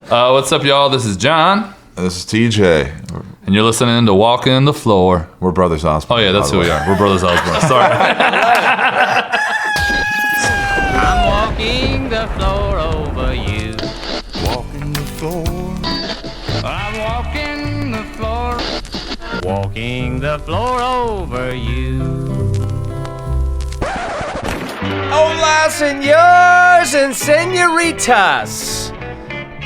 What's up, y'all? This is John. And this is TJ. And you're listening to Walking the Floor. We're Brothers Osborne. Oh, yeah, that's who we are. We're Brothers Osborne. Sorry. I'm walking the floor over you. Walking the floor. I'm walking the floor. Walking the floor over you. Hola, senors and senoritas.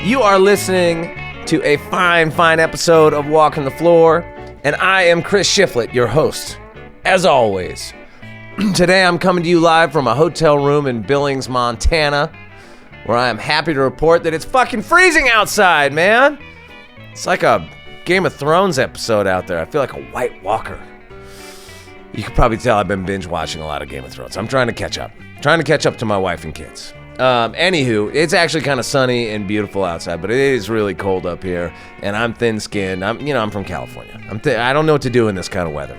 You are listening to a fine episode of Walking the Floor, and I am Chris Shiflett, your host, as always. Today I'm coming to you live from a hotel room in Billings, Montana, where I am happy to report that it's fucking freezing outside, man. It's like a Game of Thrones episode out there. I feel like a White Walker. You can probably tell I've been binge watching a lot of Game of Thrones. I'm trying to catch up. Trying to catch up to my wife and kids. Anywho, it's actually kind of sunny and beautiful outside, but it is really cold up here, and I'm thin-skinned. I'm from California. I don't know what to do in this kind of weather.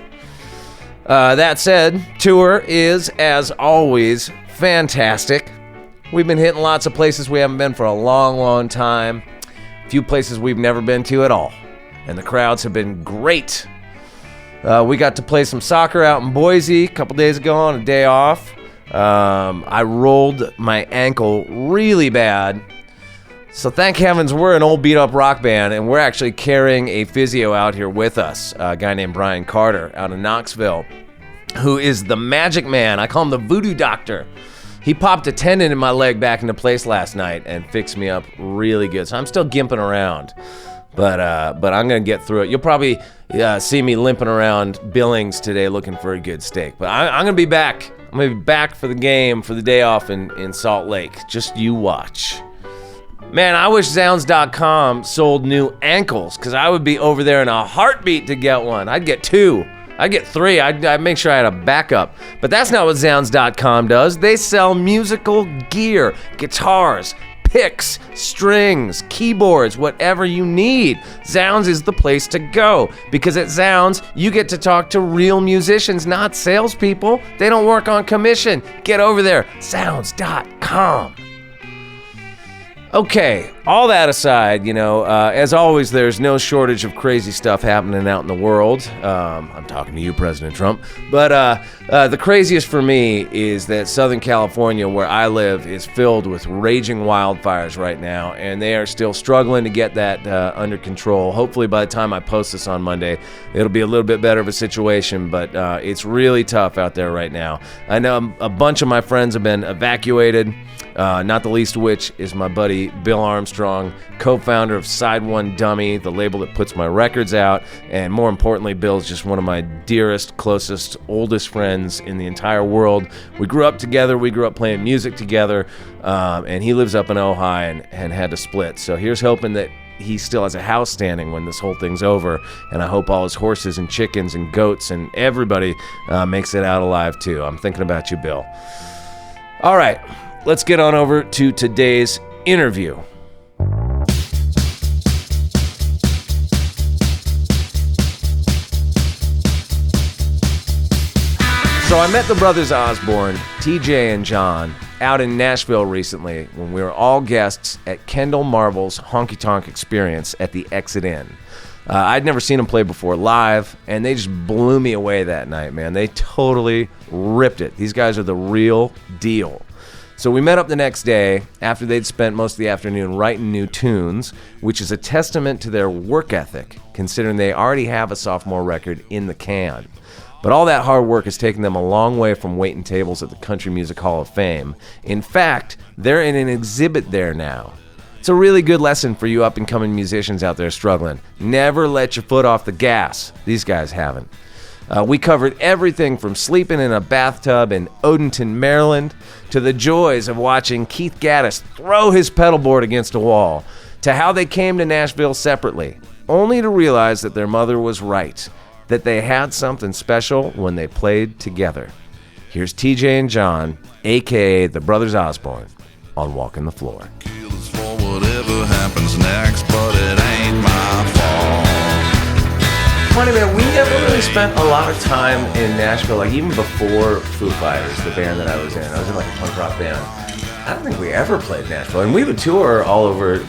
That said, tour is, as always, fantastic. We've been hitting lots of places we haven't been for a long time. A few places we've never been to at all, and the crowds have been great. We got to play some soccer out in Boise a couple days ago on a day off. I rolled my ankle really bad. So thank heavens we're an old beat-up rock band, and we're actually carrying a physio out here with us, a guy named Brian Carter out of Knoxville, who is the magic man. I call him the voodoo doctor. He popped a tendon in my leg back into place last night and fixed me up really good. So I'm still gimping around. But I'm going to get through it. You'll probably see me limping around Billings today looking for a good steak. But I'm going to be back. I'm going to be back for the game, for the day off in Salt Lake. Just you watch. Man, I wish Zounds.com sold new ankles, because I would be over there in a heartbeat to get one. I'd get two. I'd get three. I'd make sure I had a backup. But that's not what Zounds.com does. They sell musical gear, guitars, picks, strings, keyboards, whatever you need. Zounds is the place to go, because at Zounds, you get to talk to real musicians, not salespeople. They don't work on commission. Get over there, Zounds.com. Okay, all that aside, as always, there's no shortage of crazy stuff happening out in the world. I'm talking to you, President Trump. But the craziest for me is that Southern California, where I live, is filled with raging wildfires right now, and they are still struggling to get that under control. Hopefully by the time I post this on Monday, it'll be a little bit better of a situation, but it's really tough out there right now. I know a bunch of my friends have been evacuated. Not the least of which is my buddy Bill Armstrong, co-founder of Side One Dummy, the label that puts my records out. And more importantly, Bill's just one of my dearest, closest, oldest friends in the entire world. We grew up together. We grew up playing music together. And he lives up in Ojai and had to split. So here's hoping that he still has a house standing when this whole thing's over. And I hope all his horses and chickens and goats and everybody makes it out alive too. I'm thinking about you, Bill. All right. Let's get on over to today's interview. So I met the Brothers Osborne, TJ and John, out in Nashville recently when we were all guests at Kendall Marvel's Honky Tonk Experience at the Exit Inn. I'd never seen them play before live, and they just blew me away that night, man. They totally ripped it. These guys are the real deal. So we met up the next day after they'd spent most of the afternoon writing new tunes, which is a testament to their work ethic, considering they already have a sophomore record in the can. But all that hard work has taken them a long way from waiting tables at the Country Music Hall of Fame. In fact, they're in an exhibit there now. It's a really good lesson for you up-and-coming musicians out there struggling. Never let your foot off the gas. These guys haven't. We covered everything from sleeping in a bathtub in Odenton, Maryland, to the joys of watching Keith Gaddis throw his pedal board against a wall, to how they came to Nashville separately, only to realize that their mother was right, that they had something special when they played together. Here's TJ and John, a.k.a. the Brothers Osborne, on Walking the Floor. Whatever happens next, but it ain't my fault. Funny, man, we never really spent a lot of time in Nashville, like even before Foo Fighters, the band that I was in. I was in like a punk rock band. I don't think we ever played Nashville, and we would tour all over,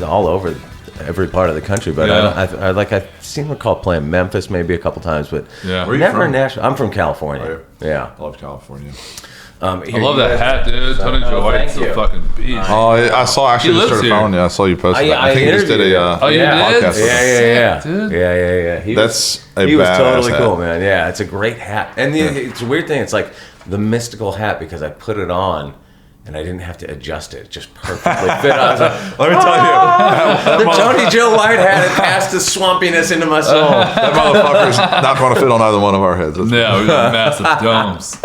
all over every part of the country. But I seem to recall playing Memphis maybe a couple times, but Yeah. Where are you never from? Nashville. I'm from California. Are you? Yeah. I love California. I love that hat, dude. Tony Joe White's thank a you. fucking beast. Oh, I saw actually He just lives started here. following you. I saw you posted that. I think you just did interviewed a him. Oh, you yeah. did? podcast. Yeah. Dude. Yeah. That's a he was badass totally hat. cool, man. Yeah, it's a great hat. And it's a weird thing. It's like the mystical hat because I put it on and I didn't have to adjust it. It just perfectly fit. I was like, Let me tell you, the Tony Joe White hat had passed the swampiness into my soul. that motherfucker's not going to fit on either one of our heads. Yeah, we got massive domes.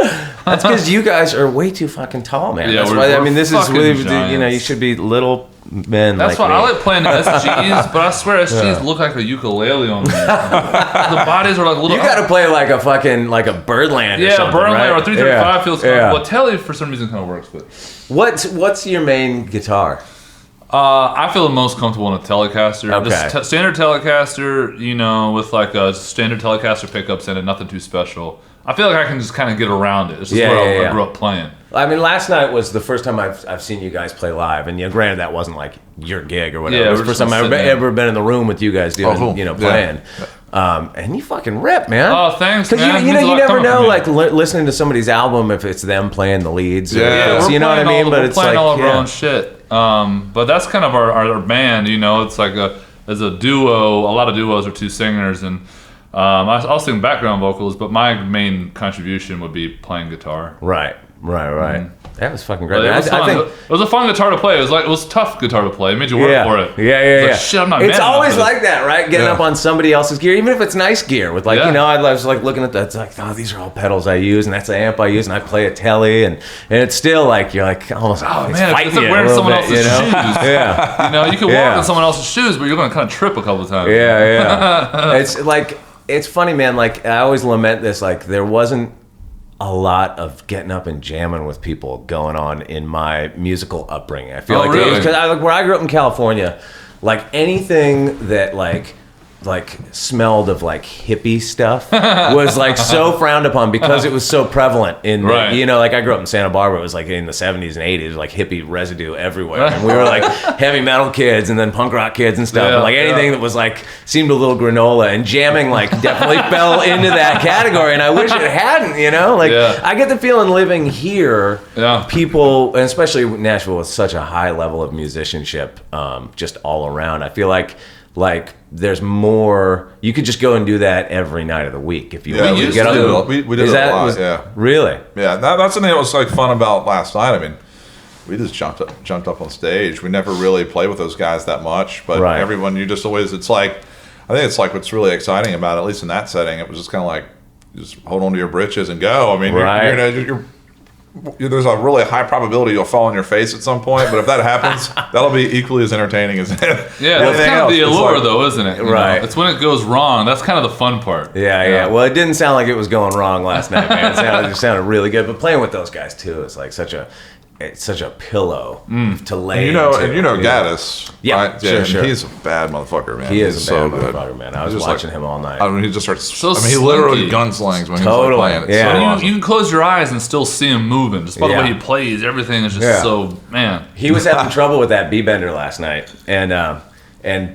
That's because you guys are way too fucking tall, man. Yeah, That's we're- why. I we're mean, this is fucking really, giants. you should be little men. That's like why me. I like playing the SGs, but I swear SGs look like a ukulele on me. The bodies are like little. You got to play like a fucking like a Birdland. Or yeah, something, Burnley right? or 335 feels kind Yeah. of. Well, Telly for some reason kind of works, but What's your main guitar? I feel the most comfortable in a Telecaster. Okay. Just standard Telecaster, with like a standard Telecaster pickups in it, nothing too special. I feel like I can just kind of get around it. It's just where I grew up playing. I mean, last night was the first time I've seen you guys play live, and granted that wasn't like your gig or whatever. Yeah, it was the we're first time just I've sitting there. ever been in the room with you guys doing, cool. playing. And you fucking rip, man. Oh, thanks, Because man. It you means a lot never coming know, from you. like listening to somebody's album if it's them playing the leads. Yeah. Or, you know what I mean? But We're it's playing like all of our own shit. But that's kind of our band. It's like as a duo. A lot of duos are two singers, and I'll sing background vocals. But my main contribution would be playing guitar. Right. That was fucking great. But it man. was fun. It was a fun guitar to play. It was tough guitar to play. It made you work for it. Yeah. Like, shit, I'm not It's man enough always for this. like that, right? Getting Yeah. up on somebody else's gear, even if it's nice gear. With like, Yeah. I was like looking at that. It's like, oh, these are all pedals I use, and that's the amp I use, and I play a telly, and it's still like you're like almost. Oh it's man, fighting it's like you a wearing little someone bit, else's shoes. Yeah. You can walk Yeah. in someone else's shoes, but you're going to kind of trip a couple times. Yeah. It's like it's funny, man. Like I always lament this. Like there wasn't a lot of getting up and jamming with people going on in my musical upbringing. I feel Oh, like really? because where I grew up in California, like anything that like smelled of like hippie stuff was like so frowned upon because it was so prevalent in the, Right. like I grew up in Santa Barbara. It was like in the 70s and 80s, like hippie residue everywhere, and we were like heavy metal kids and then punk rock kids and stuff, Yeah, and like anything yeah. that was like seemed a little granola, and jamming like definitely fell into that category, and I wish it hadn't. Like Yeah. I get the feeling living here, Yeah. people, and especially Nashville with such a high level of musicianship, just all around. I feel like there's more. You could just go and do that every night of the week if you Yeah, want we to used get to on. do it. We did Is it a that- lot, was- yeah. Really? Yeah, that's something that was like fun about last night. I mean, we just jumped up on stage. We never really played with those guys that much, but Right. everyone, you just always. It's like, I think it's like what's really exciting about it, at least in that setting. It was just kind of like, just hold on to your britches and go. I mean, Right. there's a really high probability you'll fall on your face at some point, but if that happens, that'll be equally as entertaining as Yeah, that's anything kind of else. the It's allure, like- though, isn't it? Right. It's when it goes wrong. That's kind of the fun part. Yeah. Well, it didn't sound like it was going wrong last night, man. It sounded really good. But playing with those guys too is like such a pillow to lay. And into, Gaddis. Yeah, right? sure. And he's a bad motherfucker, man. He is He's a so bad good. motherfucker, man. I was He's just watching him all night. I mean, he just starts. So he literally slinky. gunslings when he's Totally, like playing. It's yeah. so You, awesome. you can close your eyes and still see him moving. Just by the Yeah. way he plays, everything is just Yeah. so, man. He was having trouble with that B-bender last night, and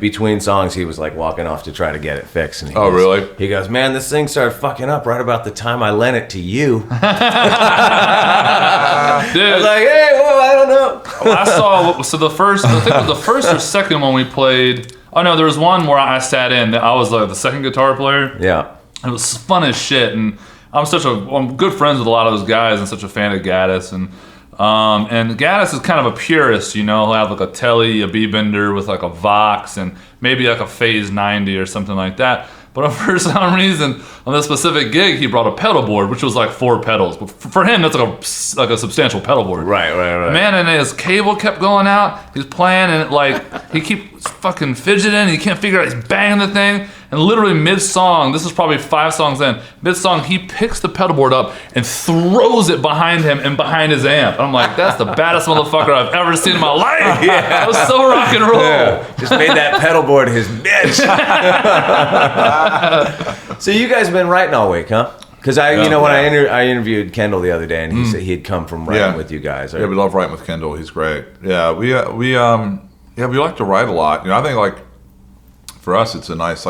between songs he was like walking off to try to get it fixed. And he Oh, goes, really? He goes, man, this thing started fucking up right about the time I lent it to you. Dude, I was like, hey, whoa, I don't know. I saw, so I think it was the first or second one we played. Oh no, there was one where I sat in. I was like the second guitar player. Yeah. It was fun as shit, and I'm good friends with a lot of those guys, and such a fan of Gaddis, and Gaddis is kind of a purist, He'll have like a Telly, a B-bender with like a Vox, and maybe like a Phase 90 or something like that. But for some reason, on this specific gig, he brought a pedal board, which was like 4 pedals. But for him, that's like a substantial pedal board. Right. Man, and his cable kept going out. He's playing, and he keeps fucking fidgeting. He can't figure out. He's banging the thing, and literally mid-song, this is probably 5 songs in. Mid-song, he picks the pedal board up and throws it behind him and behind his amp. And I'm like, that's the baddest motherfucker I've ever seen in my life. Yeah. That was so rock and roll. Yeah. Just made that pedal board his bitch. So you guys have been writing all week, huh? Because when I interviewed Kendall the other day, and he said he had come from writing with you guys. Yeah, we love writing with Kendall. He's great. Yeah, we like to write a lot. I think like for us, it's a nice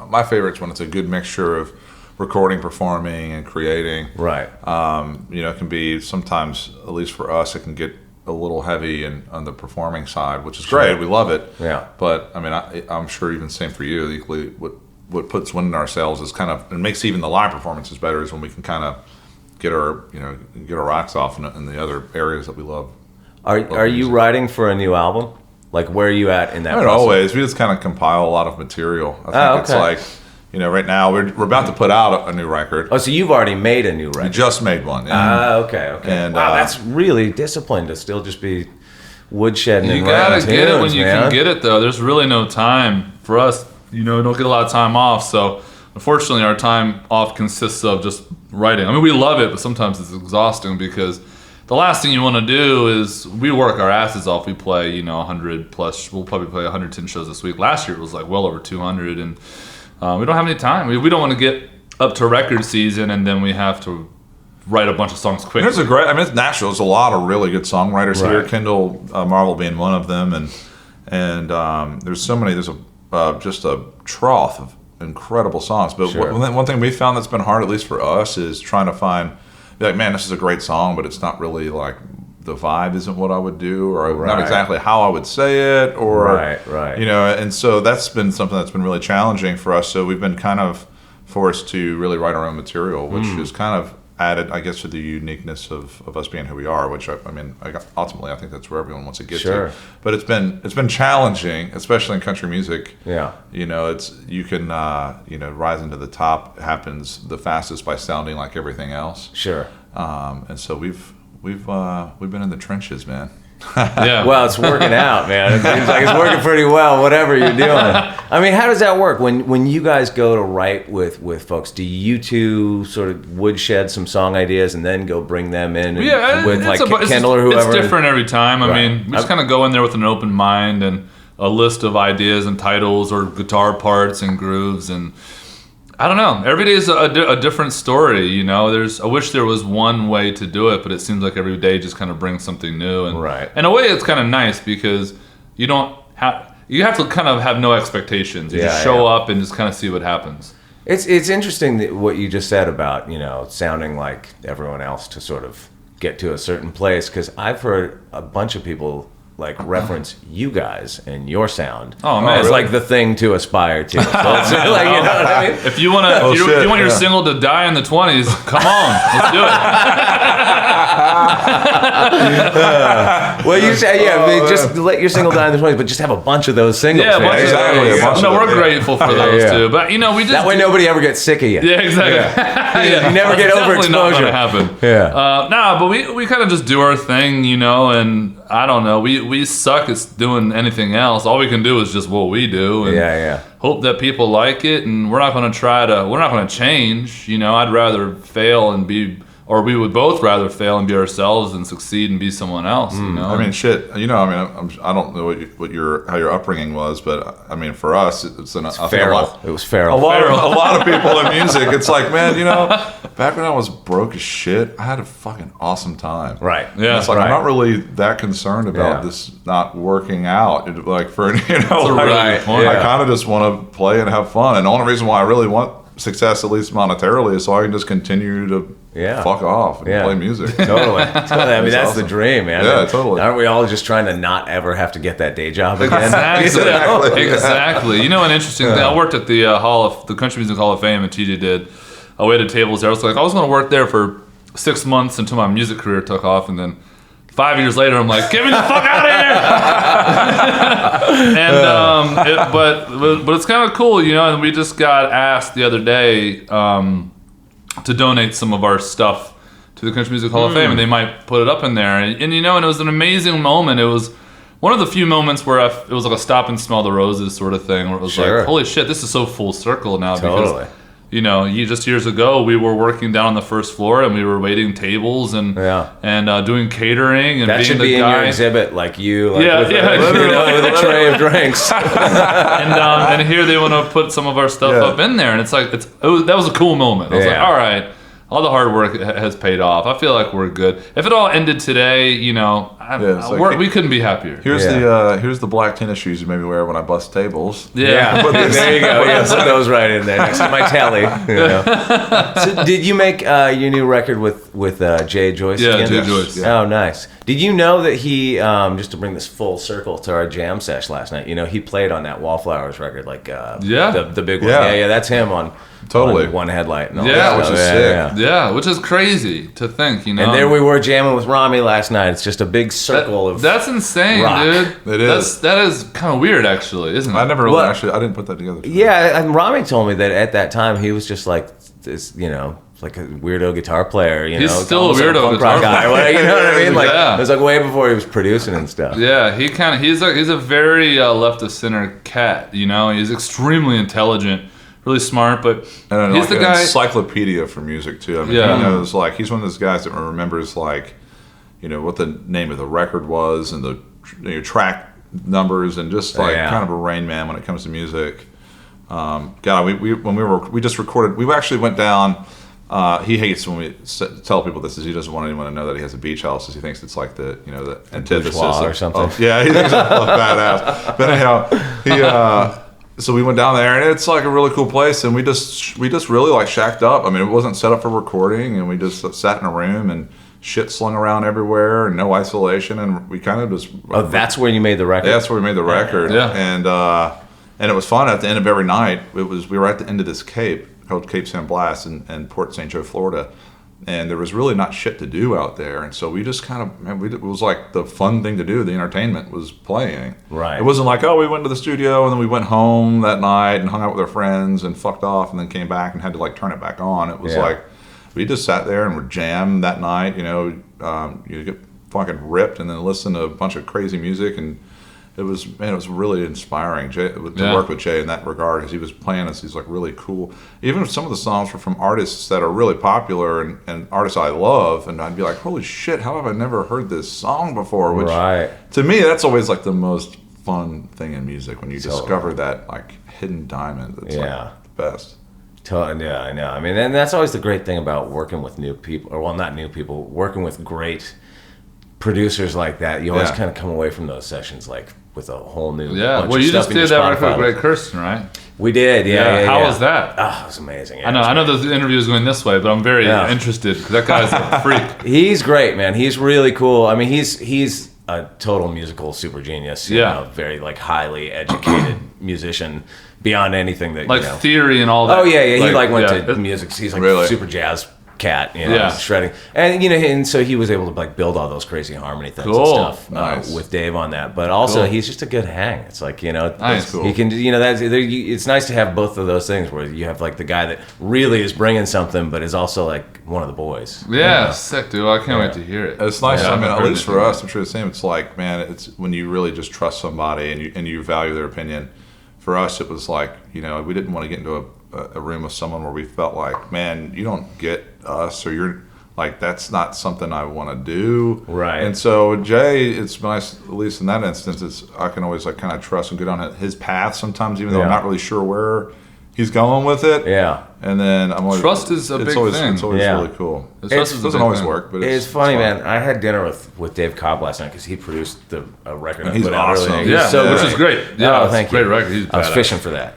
my favorite's when it's a good mixture of recording, performing, and creating. Right. It can be sometimes, at least for us, it can get a little heavy on the performing side, which is great. We love it. Yeah. But I mean, I'm sure even same for you. Equally, what puts wind in our sails is kind of, and makes even the live performances better, is when we can kind of get our rocks off in the other areas that we love. Are you writing for a new album? Like, where are you at in that? Not always. We just kind of compile a lot of material. I think it's like, right now we're about to put out a new record. Oh, so you've already made a new record? We just made one. Okay. And, wow, that's really disciplined to still just be woodshedding. You gotta get it when you can get it, though. There's really no time for us. Don't get a lot of time off. So unfortunately, our time off consists of just writing. I mean, we love it, but sometimes it's exhausting because the last thing you want to do is we work our asses off. We play, 100 plus. We'll probably play 110 shows this week. Last year it was like well over 200, and we don't have any time. We don't want to get up to record season and then we have to write a bunch of songs quickly. It's Nashville. There's a lot of really good songwriters here. Kendall Marvel being one of them, and there's so many. There's just a trough of incredible songs. But one thing we found that's been hard, at least for us, is trying to find, man, this is a great song, but it's not really like, the vibe isn't what I would do, or not exactly how I would say it, or right. And so that's been something that's been really challenging for us. So we've been kind of forced to really write our own material, which is kind of added, I guess, to the uniqueness of us being who we are. Which ultimately, I think that's where everyone wants to get to. But it's been challenging, especially in country music. Yeah, it's you can rise into the top happens the fastest by sounding like everything else. Sure. And so we've been in the trenches, man. Yeah. Well, it's working out, man. It seems like it's working pretty well, whatever you're doing. I mean, how does that work? When you guys go to write with folks, do you two sort of woodshed some song ideas and then go bring them in with Kendall or whoever? It's different every time. I mean, we just kind of go in there with an open mind and a list of ideas and titles or guitar parts and grooves, and I don't know. Every day is a different story, I wish there was one way to do it, but it seems like every day just kind of brings something new. And in a way, it's kind of nice because you have to kind of have no expectations. You just show up and just kind of see what happens. It's interesting what you just said about sounding like everyone else to sort of get to a certain place, because I've heard a bunch of people reference you guys and your sound. Oh man, it's like the thing to aspire to. So it's you know what I mean? If you want your single to die in the 20s, come on, let's do it. Well, you say just let your single die in the 20s, but just have a bunch of those singles. Yeah, exactly. No, we're grateful for those too, but we just that way nobody ever gets sick of you. Yeah, exactly. You never get overexposure. Not gonna happen. Yeah. But we kind of just do our thing, and I don't know. We suck at doing anything else. All we can do is just what we do. And hope that people like it. And we're not going to change. I'd rather fail and be, or we would both rather fail and be ourselves than succeed and be someone else. I mean, shit. I don't know how your upbringing was, but I mean, for us, it's feral. It was feral. A lot of people in music. It's like, man, back when I was broke as shit, I had a fucking awesome time. Right. Yeah. It's like I'm not really that concerned about this not working out. I kind of just want to play and have fun. And the only reason why I really want success, at least monetarily, is so I can just continue to fuck off and play music. Totally. I mean, that's awesome. The dream, man. Yeah, totally. Aren't we all just trying to not ever have to get that day job again? Exactly. An interesting thing. I worked at the the Country Music Hall of Fame, and TJ did. I waited tables there. I was like, I was going to work there for 6 months until my music career took off, and then 5 years later, I'm like, get me the fuck out of here! And but it's kind of cool, And we just got asked the other day to donate some of our stuff to the Country Music Hall of Fame, and they might put it up in there. And it was an amazing moment. It was one of the few moments where it was like a stop and smell the roses sort of thing, where it was like, holy shit, this is so full circle now. Totally. Because just years ago, we were working down on the first floor and we were waiting tables and doing catering and that being should the be guy. In your exhibit, like you, with a tray of drinks. and here they want to put some of our stuff up in there, and it's like that was a cool moment. I was like, all right, all the hard work has paid off. I feel like we're good. If it all ended today, you know, we couldn't be happier. Here's the black tennis shoes you made me wear when I bust tables. Yeah. There you go. Yeah, put those right in there next to my telly. You know. So did you make your new record with Jay Joyce? Yeah, again? Jay Joyce. Yeah. Oh, nice. Did you know that he, just to bring this full circle to our jam sesh last night, you know, he played on that Wallflowers record, like the big one. Yeah, that's him on One Headlight. And all that which is sick. Yeah, which is crazy to think, you know. And there we were jamming with Rami last night. It's just a big circle of That's insane, rock. dude. It is. That is kind of weird, actually, isn't it? I never really I didn't put that together. Yeah, and Rami told me that at that time he was just like this, you know, like a weirdo guitar player. You He's know, still a weirdo guitar guy. You know what I mean? Like Yeah. it was like way before he was producing and stuff. Yeah, he's a very left of center cat. You know, he's extremely intelligent, really smart, but And he's like the an guy. encyclopedia for music too. I mean, Yeah. he knows, like, he's one of those guys that remembers, like, you know, what the name of the record was and the track numbers, and just like kind of a Rain Man when it comes to music. God, we just recorded. We actually went down. He hates when we tell people this, is he doesn't want anyone to know that he has a beach house, because he thinks it's like the antithesis or something. Yeah, he thinks it's badass. But anyhow, so we went down there, and it's like a really cool place, and we just really like shacked up. I mean, it wasn't set up for recording, and we just sat in a room and shit slung around everywhere and no isolation, and we kind of just. Oh, that's where you made the record. Yeah, that's where we made the record. Yeah. And it was fun. At the end of every night, we were at the end of this cape called Cape San Blas in Port St. Joe, Florida, and there was really not shit to do out there, and so we just kind of, it was like the fun thing to do. The entertainment was playing. Right. It wasn't like, oh, we went to the studio and then we went home that night and hung out with our friends and fucked off and then came back and had to like turn it back on. It was like we just sat there and were jammed that night. You know, you get fucking ripped and then listen to a bunch of crazy music, and it was really inspiring to work with Jay in that regard, because he was playing us these like really cool. Even if some of the songs were from artists that are really popular and artists I love, and I'd be like, holy shit, how have I never heard this song before? Which to me, that's always like the most fun thing in music, when you discover that like hidden diamond. That's like the best. Yeah, I know. I mean, and that's always the great thing about working with new people, or well, not new people, working with great producers like that. You always kind of come away from those sessions like with a whole new bunch well, of you stuff just in your did that record Spotify. with Greg Kirsten, right? We did, How was that? Oh, it was amazing. Yeah, I know the interview is going this way, but I'm very interested, because that guy's a freak. He's great, man. He's really cool. I mean, he's a total musical super genius. You know, very like highly educated musician beyond anything that like you know. Theory and all that. Oh yeah. He like went to music. He's like really super jazz cat, you know, shredding, and you know, and so he was able to like build all those crazy harmony things and stuff with Dave on that. But also, he's just a good hang. It's like, you know, he can, you know, it's nice to have both of those things, where you have like the guy that really is bringing something, but is also like one of the boys. Yeah, sick, dude. I can't wait to hear it. It's nice. I mean, at least for us, I'm sure the same. It's like, man, it's when you really just trust somebody and you value their opinion. For us, it was like, you know, we didn't want to get into a room with someone where we felt like, man, you don't get us, or you're like, that's not something I want to do. Right. And so Jay, it's nice, at least in that instance, I can always like kind of trust and get on his path sometimes, even though I'm not really sure where he's going with it. Yeah. And then I'm always, trust is a big thing. It's always really cool. It doesn't always work, but it's funny, man. I had dinner with Dave Cobb last night, because he produced a record. He's awesome. Awesome. Which is great. Yeah, oh, thank you. Great record. He's I was badass. fishing for that.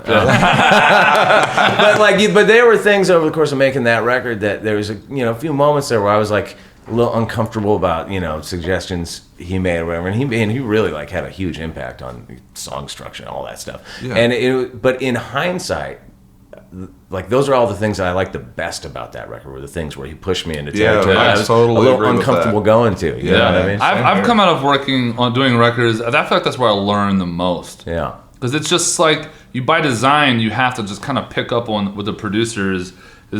But there were things over the course of making that record that there was a few moments there where I was like a little uncomfortable about, you know, suggestions he made or whatever, and he really like had a huge impact on song structure and all that stuff. Yeah. And but in hindsight, like those are all the things that I like the best about that record, were the things where he pushed me into territory I was totally a little agree with uncomfortable that. going to. You know what I mean? I've come out of working on doing records. I feel like that's where I learn the most. Yeah. Because it's just like, you by design, you have to just kind of pick up on what the producer is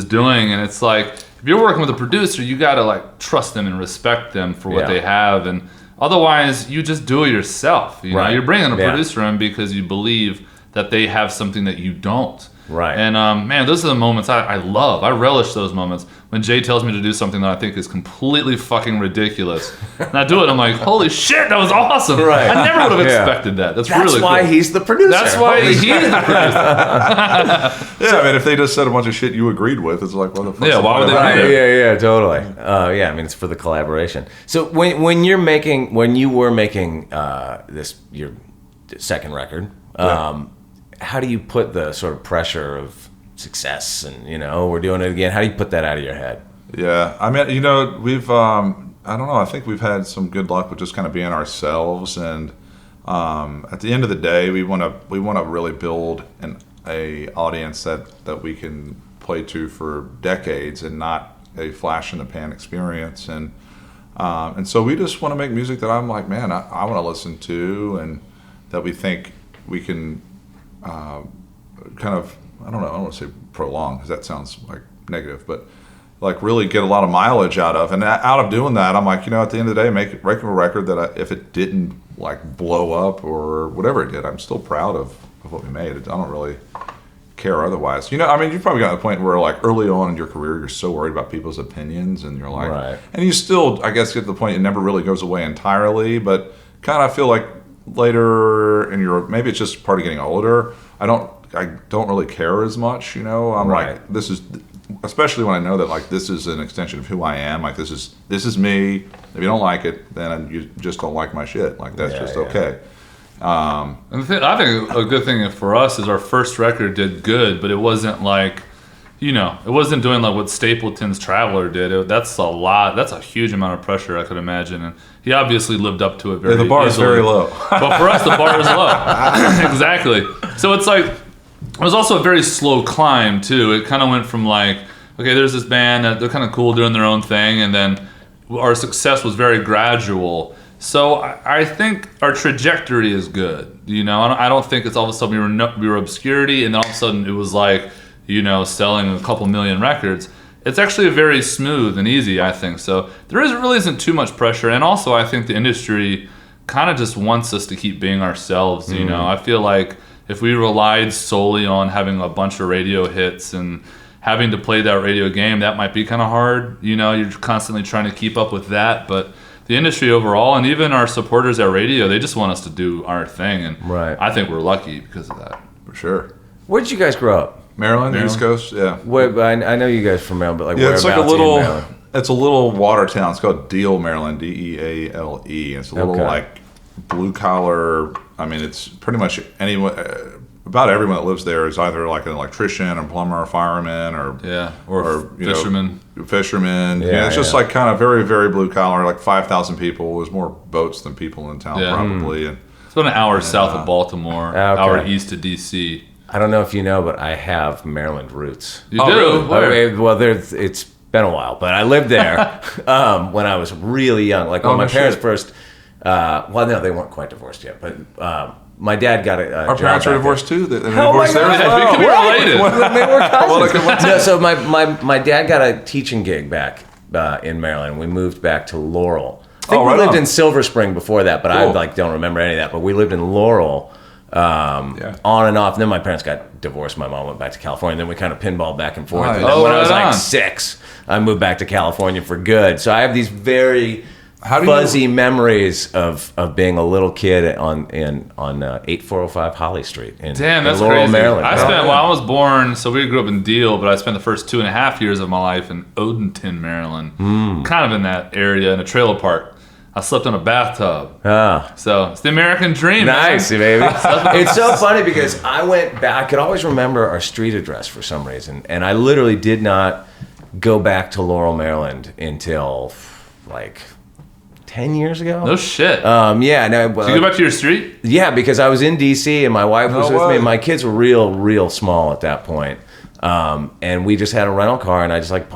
doing, and it's like, if you're working with a producer, you gotta like trust them and respect them for what they have, and otherwise you just do it yourself. You know, you're bringing a producer in because you believe that they have something that you don't. Right. And man, those are the moments I love. I relish those moments when Jay tells me to do something that I think is completely fucking ridiculous. And I do it, I'm like, holy shit, that was awesome. Right. I never would have expected that. That's really cool. That's why he's the producer. That's why he's the producer. Yeah, I mean, if they just said a bunch of shit you agreed with, it's like, what the fuck? Yeah, why would they do Right, that? yeah, totally. Yeah, I mean, it's for the collaboration. So when you were making your second record, how do you put the sort of pressure of success and, we're doing it again? How do you put that out of your head? Yeah, I mean, we've, I don't know, I think we've had some good luck with just kind of being ourselves. And at the end of the day, we want to really build a audience that we can play to for decades and not a flash in the pan experience. And so we just want to make music that I'm like, man, I want to listen to, and that we think we can kind of, I don't want to say prolong because that sounds like negative, but like really get a lot of mileage out of. And out of doing that, I'm like, at the end of the day, make a record that if it didn't like blow up or whatever it did, I'm still proud of what we made. I don't really care otherwise. I mean, you've probably got to the point where like early on in your career, you're so worried about people's opinions, and you're like, right. And you still, I guess, get to the point it never really goes away entirely, but kind of feel like later in maybe it's just part of getting older. I don't really care as much, I'm right. like, this is, especially when I know that like this is an extension of who I am. Like this is me. If you don't like it, then you just don't like my shit. Like that's just okay. And I think a good thing for us is our first record did good, but it wasn't like, it wasn't doing like what Stapleton's Traveler did. That's a lot. That's a huge amount of pressure, I could imagine. And he obviously lived up to it very the bar easily. is very low. But for us, the bar is low. Exactly. So it's like, it was also a very slow climb too. It kind of went from like, okay, there's this band that they're kind of cool doing their own thing, and then our success was very gradual. So I think our trajectory is good. I don't think it's all of a sudden we were obscurity, and then all of a sudden it was like, selling a couple million records. It's actually very smooth and easy, I think. So there really isn't too much pressure, and also I think the industry kind of just wants us to keep being ourselves. I feel like if we relied solely on having a bunch of radio hits and having to play that radio game, that might be kind of hard. You're constantly trying to keep up with that, but the industry overall, and even our supporters at radio, they just want us to do our thing, and right. I think we're lucky because of that. For sure. Where did you guys grow up? Maryland, East Coast, yeah. I know you guys from Maryland, but like it's like Maryland? It's a little water town. It's called Deal, Maryland, Deale. It's a little like blue collar. I mean, it's pretty much anyone. About everyone that lives there is either like an electrician, or plumber, or fireman, or fisherman. Fisherman. Yeah, it's just like kind of very, very blue collar. Like 5,000 people. There's more boats than people in town, probably. And it's about an hour south of Baltimore, hour east of DC. I don't know if you know, but I have Maryland roots. You do? Really? Where? Well, it's been a while, but I lived there when I was really young. Like when my parents first. No, they weren't quite divorced yet, but. My dad got a our job parents are back divorced there. too. They're Oh my divorced there. God. Yeah, we could be related. Maybe we're cousins. No, so my dad got a teaching gig back in Maryland. We moved back to Laurel. I think we lived in Silver Spring before that, but I don't remember any of that. But we lived in Laurel on and off. And then my parents got divorced. My mom went back to California. And then we kind of pinballed back and forth. Nice. And then when I was right like on. 6, I moved back to California for good. So I have these very How do fuzzy memories of being a little kid on 8405 Holly Street in That's Laurel, crazy. Maryland. I was born, so we grew up in Deal, but I spent the first 2.5 years of my life in Odenton, Maryland, kind of in that area in a trailer park. I slept in a bathtub. So it's the American dream. Nice, man. baby. It's so funny because I went back. I could always remember our street address for some reason, and I literally did not go back to Laurel, Maryland until like 10 years ago. No shit. Yeah. No, Did you go back to your street? Yeah, because I was in D.C. and my wife was with me. And my kids were real small at that point. And we just had a rental car, and I just like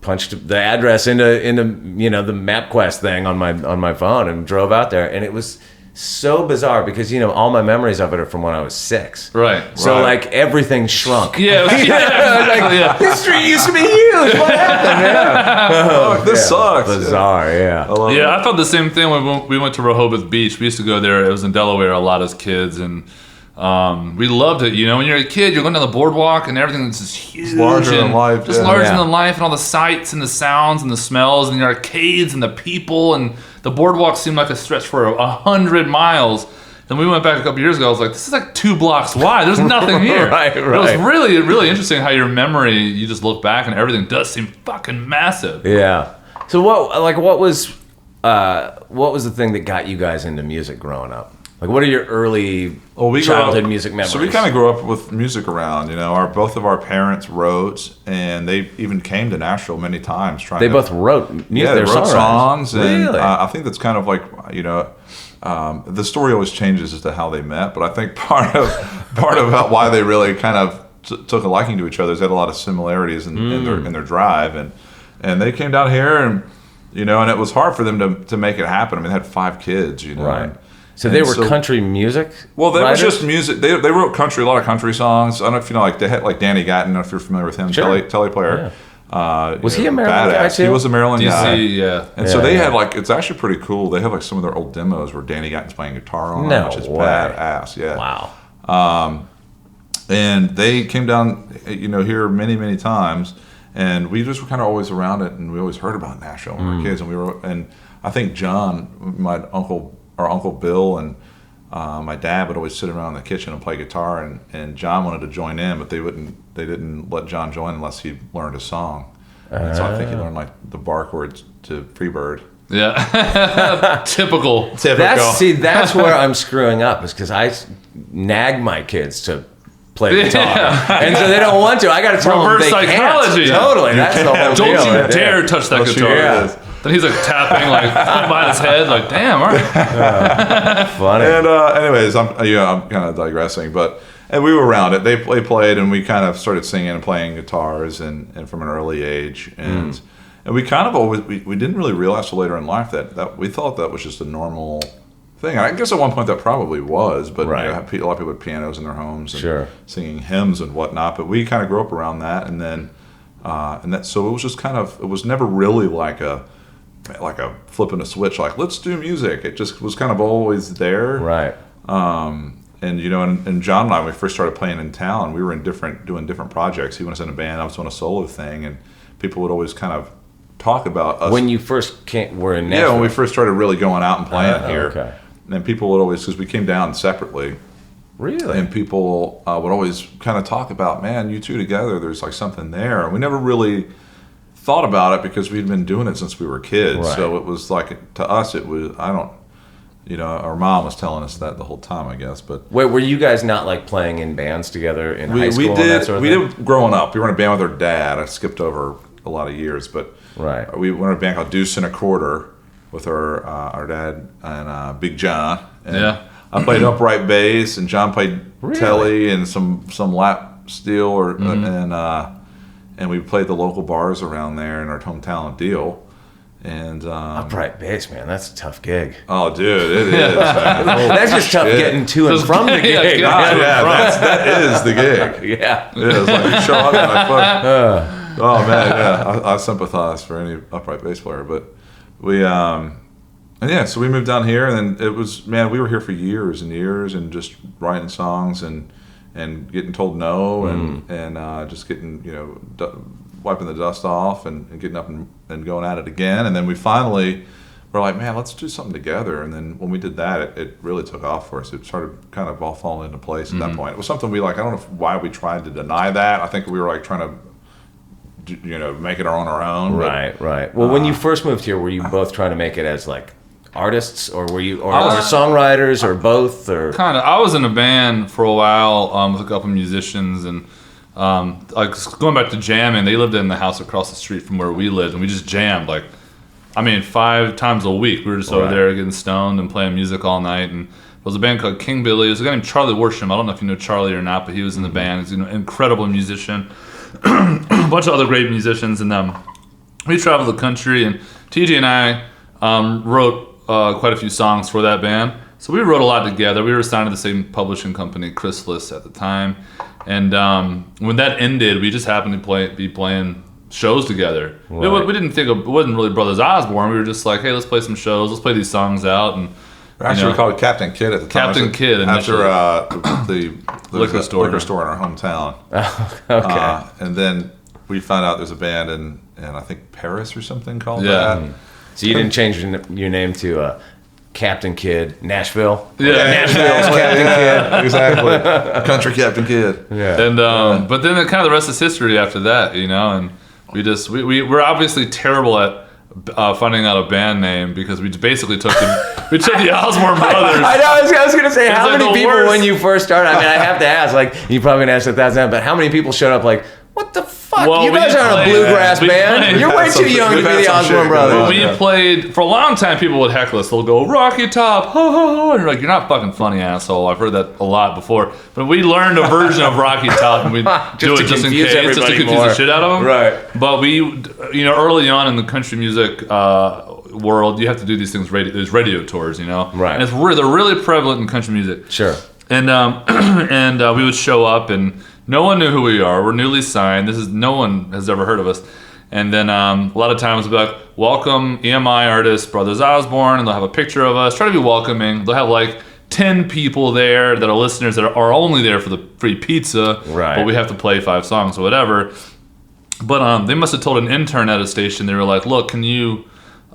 punched the address into the MapQuest thing on my phone and drove out there, and it was so bizarre because all my memories of it are from when I was 6. Right. So like everything shrunk. Yeah. Exactly, yeah. This street used to be huge. What happened? This sucks. Bizarre. Yeah. I felt the same thing when we went to Rehoboth Beach. We used to go there. It was in Delaware a lot as kids, and We loved it. You know, when you're a kid, you're going down the boardwalk and everything's just huge. It's larger than life. Just larger than life, and all the sights and the sounds and the smells and the arcades and the people. And the boardwalk seemed like a stretch for 100 miles. Then we went back a couple years ago. I was like, this is like 2 blocks wide. There's nothing here. Right. It was really, really interesting how your memory, you just look back and everything does seem fucking massive. Yeah. So what was the thing that got you guys into music growing up? Like, what are your early childhood music memories? So we kind of grew up with music around. You know, both of our parents wrote, and they even came to Nashville many times. They both wrote music. Yeah, they wrote songs, and really? I think that's kind of like, you know, the story always changes as to how they met. But I think part of why they really kind of took a liking to each other is they had a lot of similarities in their drive, and they came down here, and you know, and it was hard for them to make it happen. I mean, they had 5 kids, you know. Right. So they were country music. Well, they writers? were just music. They wrote country, a lot of country songs. I don't know if you know, like they had like Danny Gatton. I don't know if you're familiar with him, Sure. telly player. Yeah. Was he a Maryland guy too? He was a Maryland guy. DC, yeah. And so they had like, it's actually pretty cool. They have like some of their old demos where Danny Gatton's playing guitar on it, which is badass. Yeah. Wow. And they came down, you know, here many, many times, and we just were kind of always around it, and we always heard about Nashville when we were kids, and I think John, our Uncle Bill, and my dad would always sit around in the kitchen and play guitar, and John wanted to join in, but they didn't let John join unless he learned a song. And so I think he learned like the bar chords to Freebird. Yeah. Typical. That's where I'm screwing up, is because I nag my kids to play guitar, and so they don't want to. I got to tell them they psychology. Can't. Totally, that's the whole deal. Don't you dare touch that guitar. Yeah. Then he's like tapping like by his head, like damn. All right. Funny. And anyways, I'm kind of digressing, and we were around it. They played, and we kind of started singing and playing guitars, and from an early age, and we kind of always we didn't really realize till later in life that we thought that was just a normal thing. I guess at one point that probably was, but right. You know, a lot of people had pianos in their homes and sure. singing hymns and whatnot. But we kind of grew up around that, and then so it was just kind of, it was never really like a flipping a switch, like let's do music. It just was kind of always there, right? And you know, and John and I, when we first started playing in town, we were doing different projects. He was in a band, I was doing a solo thing, and people would always kind of talk about us. When you first were in Nashville? Yeah, when we first started really going out and playing here. Okay. And people would always, because we came down separately. Really? And people would always kind of talk about, man, you two together, there's like something there. And we never really thought about it because we'd been doing it since we were kids. Right. So it was like, to us, it was, you know, our mom was telling us that the whole time, I guess. But wait, were you guys not like playing in bands together in high school? We did. And that sort of we thing? did growing up. We were in a band with our dad. I skipped over a lot of years, but right. We were in a band called Deuce and a Quarter with our dad and Big John. And yeah. I played upright bass, and John played telly and some lap steel, and we played the local bars around there in our hometown of Deal. And upright bass, man, that's a tough gig. Oh, dude, it is. That's just tough getting to and from the gig. That is the gig. Yeah, it is. Like you show up and like, fuck. Oh man, yeah, I sympathize for any upright bass player, but we so we moved down here, and then it was, man, we were here for years and years, and just writing songs and getting told no, and just getting, you know, wiping the dust off and getting up and going at it again. And then we finally were like, man, let's do something together. And then when we did that, it really took off for us. It started kind of all falling into place at that point. It was something we like, I don't know why we tried to deny that. I think we were like trying to, you know, make it on our own. Right. Well, when you first moved here, were you both trying to make it as like artists, or were you, or songwriters, or both, or kind of? I was in a band for a while with a couple of musicians, and like going back to jamming. They lived in the house across the street from where we lived, and we just jammed 5 times a week. We were just over there getting stoned and playing music all night. And there was a band called King Billy. It was a guy named Charlie Worsham. I don't know if you know Charlie or not, but he was in the band. He's an incredible musician. A bunch of other great musicians, and we traveled the country. And TJ and I wrote quite a few songs for that band. So we wrote a lot together. We were signed to the same publishing company, Chrysalis, at the time. And when that ended, we just happened to be playing shows together. Right. We didn't think it wasn't really Brothers Osborne. We were just like, hey, let's play some shows. Let's play these songs out. And Actually, we called it Captain Kidd at the time. Captain Kidd after the liquor store in our hometown. Okay. And then we found out there's a band in I think Paris or something called Yeah. that. So you didn't change your name to Captain Kidd Nashville? Yeah. Nashville's Captain Kidd. Exactly. Country Captain Kidd. Yeah. And but then kind of the rest is history after that, and we're obviously terrible at finding out a band name because we basically took the Osborne brothers. I know. I was going to say, how like many the people worst. when you first started? I mean, I have to ask. Like, you probably gonna ask 1,000, but how many people showed up? Like, what the fuck? Well, you we guys aren't a played- bluegrass we band. played- You're way too young to be We've had the some Osborne shit brothers. going on. We played for a long time. People would heckle us. They'll go Rocky Top, ho ho ho, and you're like, you're not fucking funny, asshole. I've heard that a lot before. But we learned a version of Rocky Top, and we do to it just in confuse case, just to everybody confuse more. the shit out of them. Right. But we, early on in the country music world, you have to do these things. There's radio tours, Right. And they're really prevalent in country music. Sure. And we would show up, and no one knew who we are. We're newly signed. No one has ever heard of us. And then a lot of times we'll be like, welcome EMI artist Brothers Osborne, and they'll have a picture of us. Try to be welcoming. They'll have like 10 people there that are listeners that are only there for the free pizza. Right. But we have to play 5 songs or whatever. But they must have told an intern at a station. They were like, look, can you...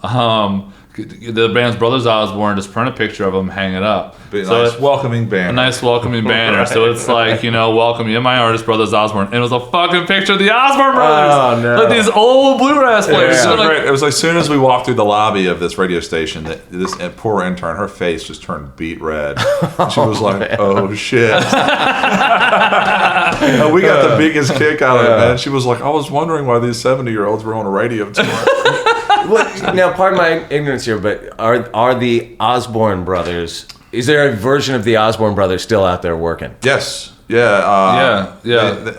the band's Brothers Osborne, just print a picture of them, hang it up. Be a nice welcoming banner. A nice welcoming banner. So it's like, welcome you, my artist, Brothers Osborne. And it was a fucking picture of the Osborne Brothers. Oh, no. Like these old bluegrass players. It So was, like, great. It was like, as soon as we walked through the lobby of this radio station, that this poor intern, her face just turned beet red. And she was like, "Oh shit!" And we got the biggest kick out of it, man. She was like, "I was wondering why these 70-year-olds were on a radio tour." Well, now, pardon my ignorance here, but are the Osborne brothers? Is there a version of the Osborne brothers still out there working? Yes. Yeah.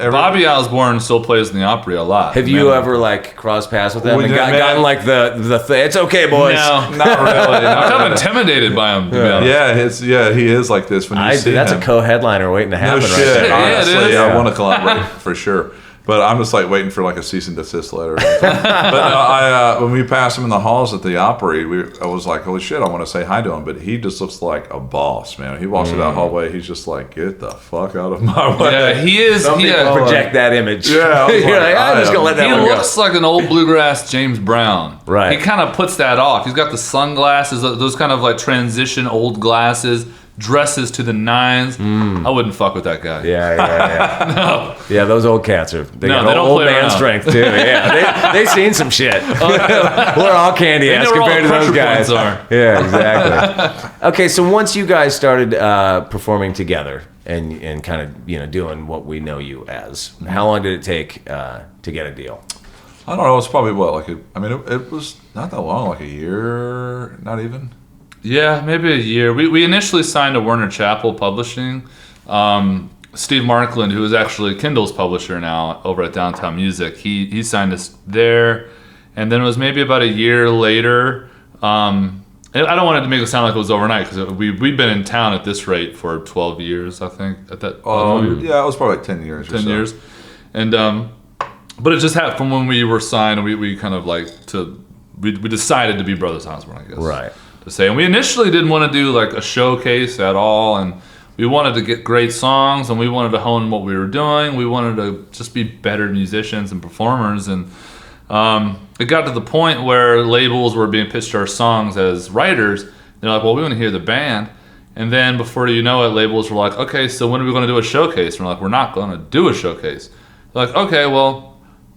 Bobby Osborne still plays in the Opry a lot. Have you ever crossed paths with them We and did, man. gotten like the it's okay, boys? No, Not really. I'm kind of intimidated by him, to be honest. He is like this when you see That's him. a co-headliner waiting to No happen right shit. there. Yeah, it Honestly, is. I want to collaborate for sure. But I'm just waiting for a cease and desist letter. Or something. But when we passed him in the halls at the Opry, I was like, holy shit, I want to say hi to him. But he just looks like a boss, man. He walks through that hallway, he's just like, get the fuck out of my way. Yeah, he is. Some people project that image. Yeah, I was You're like, I'm just gonna let that He one go. looks like an old bluegrass James Brown. Right. He kind of puts that off. He's got the sunglasses, those kind of transition old glasses, dresses to the nines. I wouldn't fuck with that guy. Yeah. No. Yeah, those old cats are. They got they don't old play man around. strength too. Yeah, they seen some shit. We're all candy They ass know where all compared to the those pressure guys. points are. Yeah, exactly. Okay, so once you guys started performing together and kind of doing what we know you as, how long did it take to get a deal? I don't know. It's probably it was not that long, like a year, not even. Yeah, maybe a year. We initially signed to Warner Chappell Publishing. Steve Markland, who is actually Kindle's publisher now over at Downtown Music, he signed us there. And then it was maybe about a year later. I don't want it to make it sound like it was overnight because we've been in town at this rate for 12 years, I think. At that, Yeah, it was probably 10 years. 10 years. And but it just happened from when we were signed. We kind of we decided to be Brothers Osborne, I guess. Right. To say, and we initially didn't want to do a showcase at all, and we wanted to get great songs, and we wanted to hone what we were doing. We wanted to just be better musicians and performers, and it got to the point where labels were being pitched our songs as writers. They're like, well, we want to hear the band. And then before you know it, labels were like, okay, so when are we going to do a showcase? And we're like, we're not going to do a showcase. They're like, okay, well,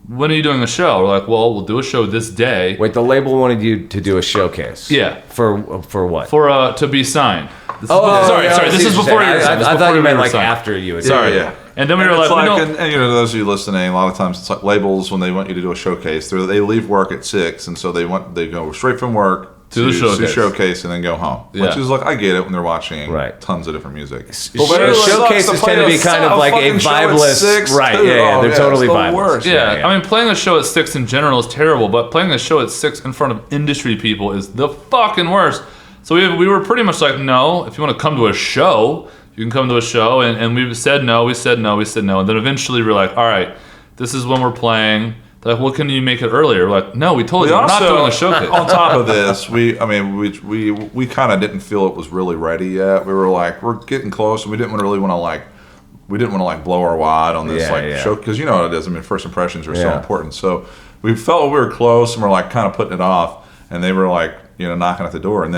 when are you doing a show? We're like, well, we'll do a show this day. Wait, the label wanted you to do a showcase. Yeah. For what? For to be signed. This sorry. This is before you were signed. I thought you meant signed. after you had Sorry. Yeah. And then we were It's like, we don't. and those of you listening, a lot of times it's like labels when they want you to do a showcase. They leave work at 6, and so they go straight from work To the showcase. and then go home. Yeah. Which is I get it when they're watching Right. tons of different music. Showcases tend to be kind of like a vibeless. Right, they're totally vibeless. Yeah, I mean, playing a show at 6 in general is terrible, but playing a show at 6 in front of industry people is the fucking worst. So we were pretty much like, no, if you want to come to a show, you can come to a show. And we said no, and then eventually we were like, all right, this is when we're playing. They're like, well, can you make it earlier? We're like, no, we told you, we're not doing a showcase. On top of this, we kind of didn't feel it was really ready yet. We were like, we're getting close, and we didn't really want to blow our wad on this show, because you know what it is. I mean, first impressions are so important. So we felt we were close, and we're like kind of putting it off, and they were like, knocking at the door, and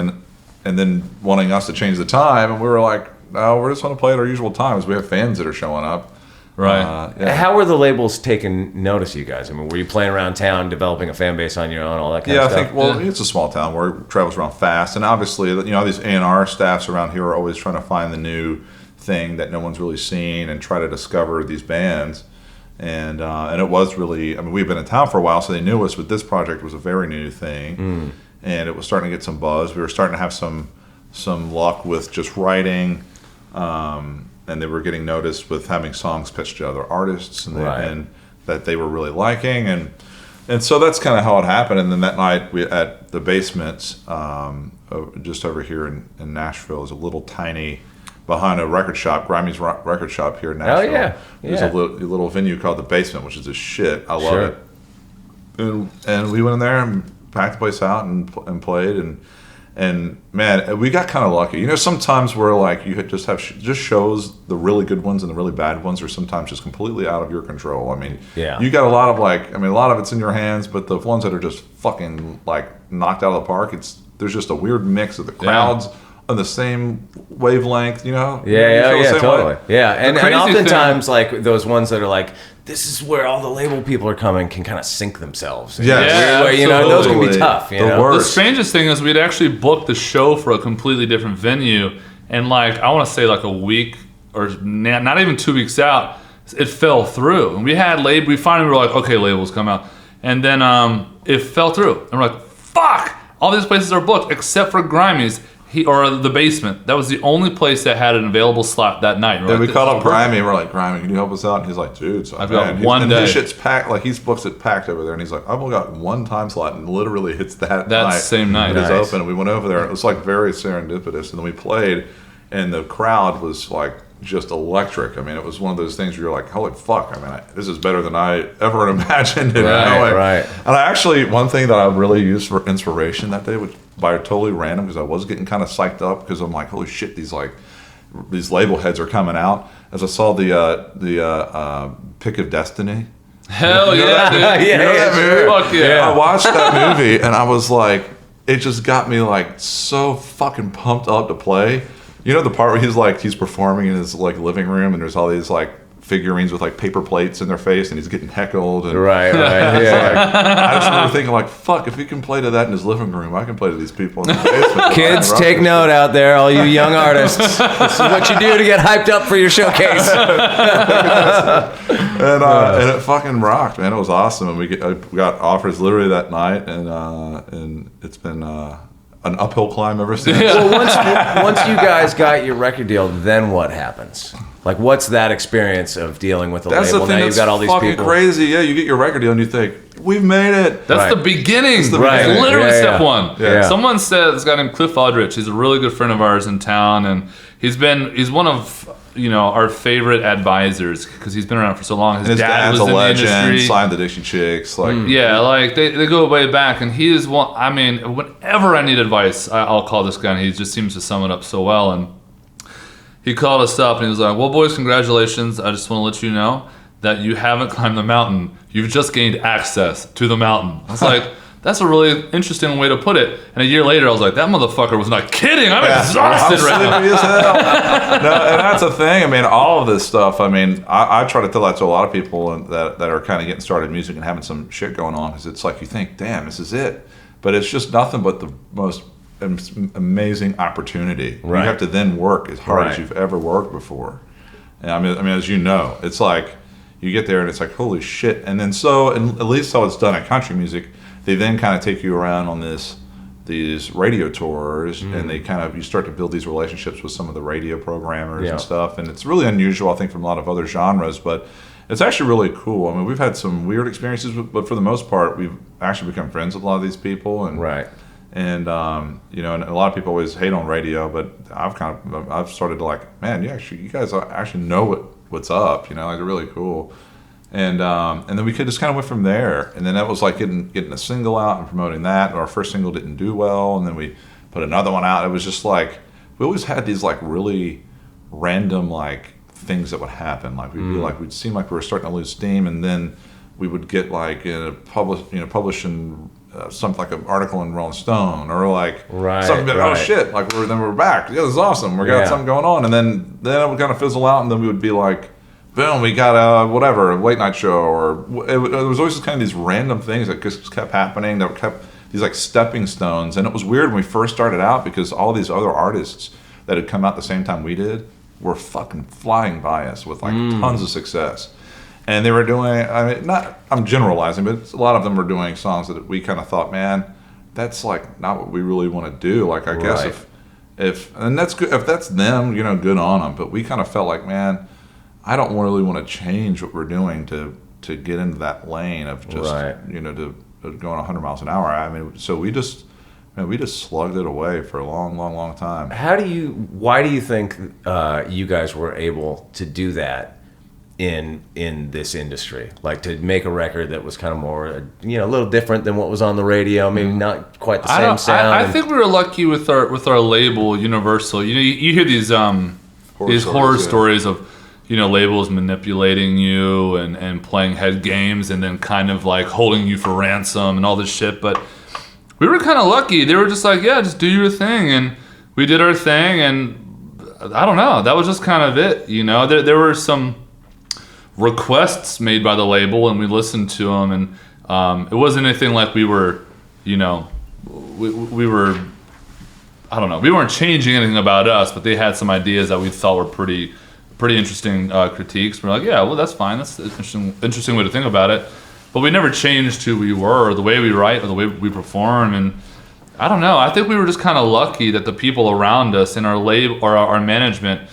then wanting us to change the time, and we were like, no, we're just going to play at our usual times. We have fans that are showing up. Right. How were the labels taking notice of you guys? I mean, were you playing around town, developing a fan base on your own, all that kind of stuff? I think, it's a small town where it travels around fast. And obviously, these A&R staffs around here are always trying to find the new thing that no one's really seen and try to discover these bands. And it was really, we've been in town for a while, so they knew us, but this project was a very new thing. And it was starting to get some buzz. We were starting to have some luck with just writing. And they were getting noticed with having songs pitched to other artists and that they were really liking, and so that's kind of how it happened. And then that night we at the Basement, just over here in Nashville, is a little tiny, behind a record shop, Grimey's record shop here in Nashville. Oh yeah, There's a little venue called the Basement, which is a shit. I love it. And we went in there and packed the place out and played and man, we got kind of lucky. Sometimes where like you just have just shows, the really good ones and the really bad ones are sometimes just completely out of your control. You got a lot of a lot of it's in your hands, but the ones that are just fucking like knocked out of the park, there's just a weird mix of the crowds on the same wavelength, totally. Yeah, and oftentimes like those ones that are like, this is where all the label people are coming, can kind of sink themselves. Those can be tough. The strangest thing is we'd actually booked the show for a completely different venue, and I want to say a week or not even 2 weeks out, it fell through. And we finally were like, okay, labels come out, and then it fell through, and we're like, fuck, all these places are booked except for Grimey's. Or the Basement. That was the only place that had an available slot that night. Right? We called up Grimey and we're like, Grimey, can you help us out? And he's like, dude, I've got one day. His shit's packed. He's books it packed over there. And he's like, I've only got one time slot, and literally hits that night. Same night. It was open, and we went over there. It was very serendipitous. And then we played, and the crowd was just electric. It was one of those things where you're like, holy fuck, this is better than I ever imagined it. Right. And I actually, one thing that I really used for inspiration that day, which by totally random, because I was getting kind of psyched up, because I'm like, holy shit, these label heads are coming out, as I saw the Pick of Destiny. Hell yeah, dude. That movie? Fuck yeah. I watched that movie, and I was like, it just got me so fucking pumped up to play. The part where he's performing in his living room, and there's all these figurines with paper plates in their face, and he's getting heckled. And right. Yeah. I just remember thinking fuck, if he can play to that in his living room, I can play to these people in the basement. Kids, take note out there, all you young artists. This is what you do to get hyped up for your showcase. And it fucking rocked, man. It was awesome, and we got offers literally that night, and it's been an uphill climb ever since. Well, once you guys got your record deal, then what happens? What's that experience of dealing with a label? The thing now you've got all these fucking people. Crazy. Yeah, you get your record deal and you think, we've made it. That's the beginning. It's literally step one. Yeah. Someone said, this guy named Cliff Aldrich, he's a really good friend of ours in town, and he's one of our favorite advisors, because he's been around for so long. His dad was a in legend, the industry. signed the Dixie Chicks. They go way back, and he is one. Whenever I need advice, I'll call this guy, and he just seems to sum it up so well. And he called us up, and he was like, well, boys, congratulations. I just want to let you know that you haven't climbed the mountain. You've just gained access to the mountain. I was like, that's a really interesting way to put it. And a year later, I was like, that motherfucker was not kidding. I'm exhausted right now. As hell. No, and that's the thing. All of this stuff, I try to tell that to a lot of people that are kind of getting started in music and having some shit going on, because it's you think, damn, this is it. But it's just nothing but the most amazing opportunity. Right. You have to then work as hard as you've ever worked before. And as you know, it's you get there and it's holy shit. And then and at least how it's done in country music, they then kind of take you around on these radio tours, and they you start to build these relationships with some of the radio programmers and stuff. And it's really unusual, I think, from a lot of other genres, but it's actually really cool. We've had some weird experiences, but for the most part, we've actually become friends with a lot of these people. And and and a lot of people always hate on radio, but I've started to man, you guys actually know what's up. They're really cool. And then we could just kind of went from there. And then that was like getting a single out and promoting that. Our first single didn't do well, and then we put another one out. It was just like we always had these like really random like things that would happen. Like we'd seem like we were starting to lose steam, and then we would get like publishing something like an article in Rolling Stone or like something like, oh shit, like then we're back. Yeah, this is awesome. We got something going on, and then it would kind of fizzle out, and then we would be like, boom, we got a late night show, or it was always just kind of these random things that just kept happening that kept these like stepping stones. And it was weird when we first started out because all these other artists that had come out the same time we did were fucking flying by us with like tons of success. And they were doing, I'm generalizing, but a lot of them were doing songs that we kind of thought, man, that's like not what we really want to do. Like, I guess if that's good, if that's them, good on them. But we kind of felt like, man, I don't really want to change what we're doing to get into that lane of just, to going 100 miles an hour. So we just slugged it away for a long, long, long time. Why do you think you guys were able to do that in this industry? Like to make a record that was kind of more, a little different than what was on the radio, maybe not quite the same sound. I think we were lucky with our label, Universal. You hear these horror stories of, labels manipulating you and playing head games and then kind of like holding you for ransom and all this shit. But we were kind of lucky. They were just like, yeah, just do your thing. And we did our thing. And I don't know. That was just kind of it. There were some requests made by the label and we listened to them. And it wasn't anything like we were, we were, I don't know. We weren't changing anything about us, but they had some ideas that we thought were pretty interesting critiques. We're like, yeah, well, that's fine. That's an interesting way to think about it. But we never changed who we were or the way we write or the way we perform. And I don't know. I think we were just kind of lucky that the people around us and our label or our management,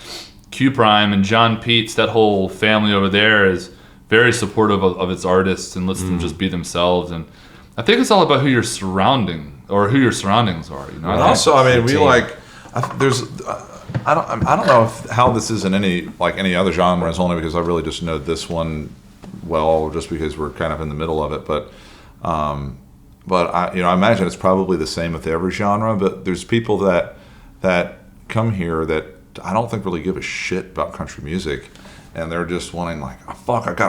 Q Prime and John Peets, that whole family over there is very supportive of its artists and lets them just be themselves. And I think it's all about who your surroundings are. And also, we like there's. I don't know how this is in any other genres, only because I really just know this one well, just because we're kind of in the middle of it. But I imagine it's probably the same with every genre. But there's people that come here that I don't think really give a shit about country music, and they're just wanting like, oh, fuck,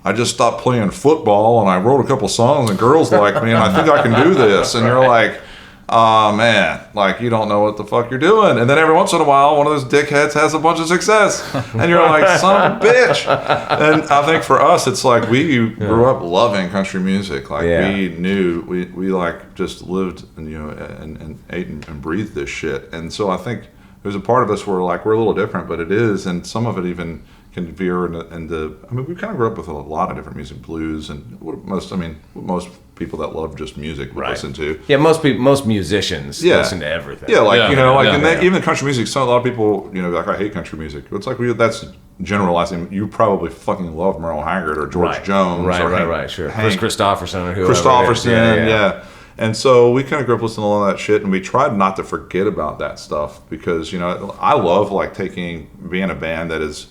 I just stopped playing football and I wrote a couple songs and girls like me and I think I can do this. And you're like, oh man, like you don't know what the fuck you're doing. And then every once in a while, one of those dickheads has a bunch of success, and you're like, son of a bitch. And I think for us, it's like we grew up loving country music. Like we knew we like just lived and and ate and breathed this shit. And so I think there's a part of us where like we're a little different, but it is, and some of it even can veer into. We kind of grew up with a lot of different music, blues, and most people that love just music would listen to. Yeah, most musicians listen to everything. Yeah, even country music. So a lot of people, like I hate country music. It's like that's generalizing. You probably fucking love Merle Haggard or George Jones, right, sure. Chris Christopherson or whoever. Yeah. And so we kind of grew up listening to all that shit, and we tried not to forget about that stuff because I love like being a band that is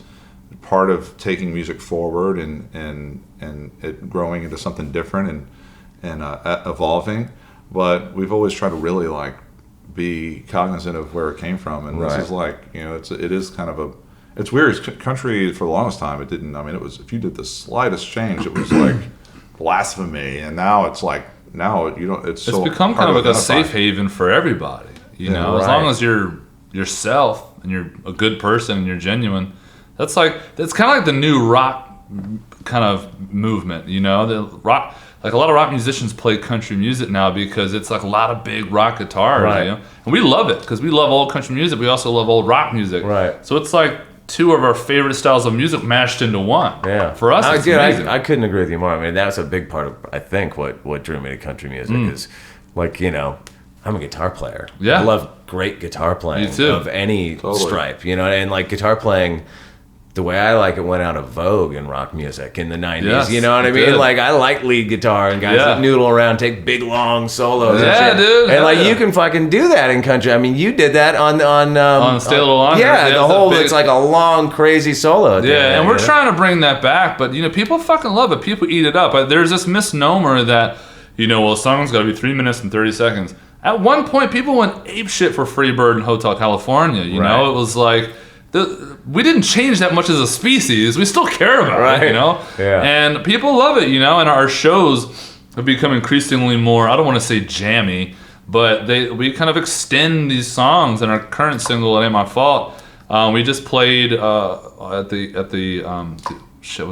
part of taking music forward and it growing into something different and evolving. But we've always tried to really like be cognizant of where it came from, and this is like it is kind of it's weird. Country for the longest time it didn't. It was, if you did the slightest change, it was like blasphemy, and now it's like. Now it's become kind of like a safe haven for everybody. As long as you're yourself and you're a good person and you're genuine, that's kind of like the new rock kind of movement. The rock, like a lot of rock musicians play country music now because it's like a lot of big rock guitars. And we love it because we love old country music. We also love old rock music. Right. So it's like two of our favorite styles of music mashed into one. Yeah. For us, it's amazing. I couldn't agree with you more. That's a big part of, I think, what drew me to country music is, like, I'm a guitar player. Yeah. I love great guitar playing. Me too. Of any stripe, and like guitar playing, the way I like it went out of vogue in rock music in the 90s. Yes, you know what I it mean? did. Like, I like lead guitar and guys that noodle around, take big, long solos. Yeah, and shit. dude. And, like, Yeah. you can fucking do that in country. I mean, you did that on Stay a Little Longer. Yeah, Yeah, the it's a whole, big- it's like a long, crazy solo. at the Yeah, end, and we're you know? trying to bring that back, but people fucking love it. People eat it up. There's this misnomer that well, a song's got to be 3 minutes and 30 seconds. At one point, people went ape shit for Freebird in Hotel California. You know, it was like we didn't change that much as a species. We still care about it. Yeah. And people love it. And our shows have become increasingly more. I don't want to say jammy, but we kind of extend these songs. And our current single, "It Ain't My Fault," we just played at the shit.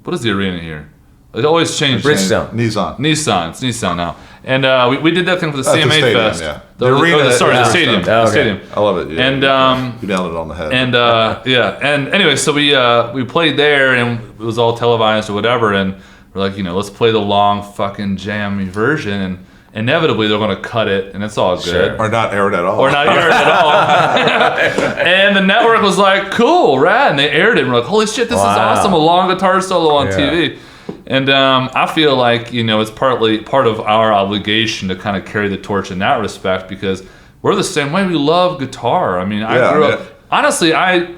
What is the arena here? It always changes. Bridgestone. Nissan. It's Nissan now. And we did that thing for the That's the CMA stadium, Fest. yeah. The The arena- sorry, the yeah. stadium. Oh, The okay. stadium. I love it. Yeah, And you nailed it on the head. and and anyway, so we played there, and it was all televised or whatever, and we're like, let's play the long fucking jammy version, and inevitably they're going to cut it, and it's all good. or not aired at all. Or not aired at all. And the network was like, cool, rad. And they aired it. And we're like, holy shit, this is awesome. A long guitar solo on TV. And I feel like, it's partly part of our obligation to kind of carry the torch in that respect, because we're the same way. We love guitar. I mean, I grew up. Honestly, I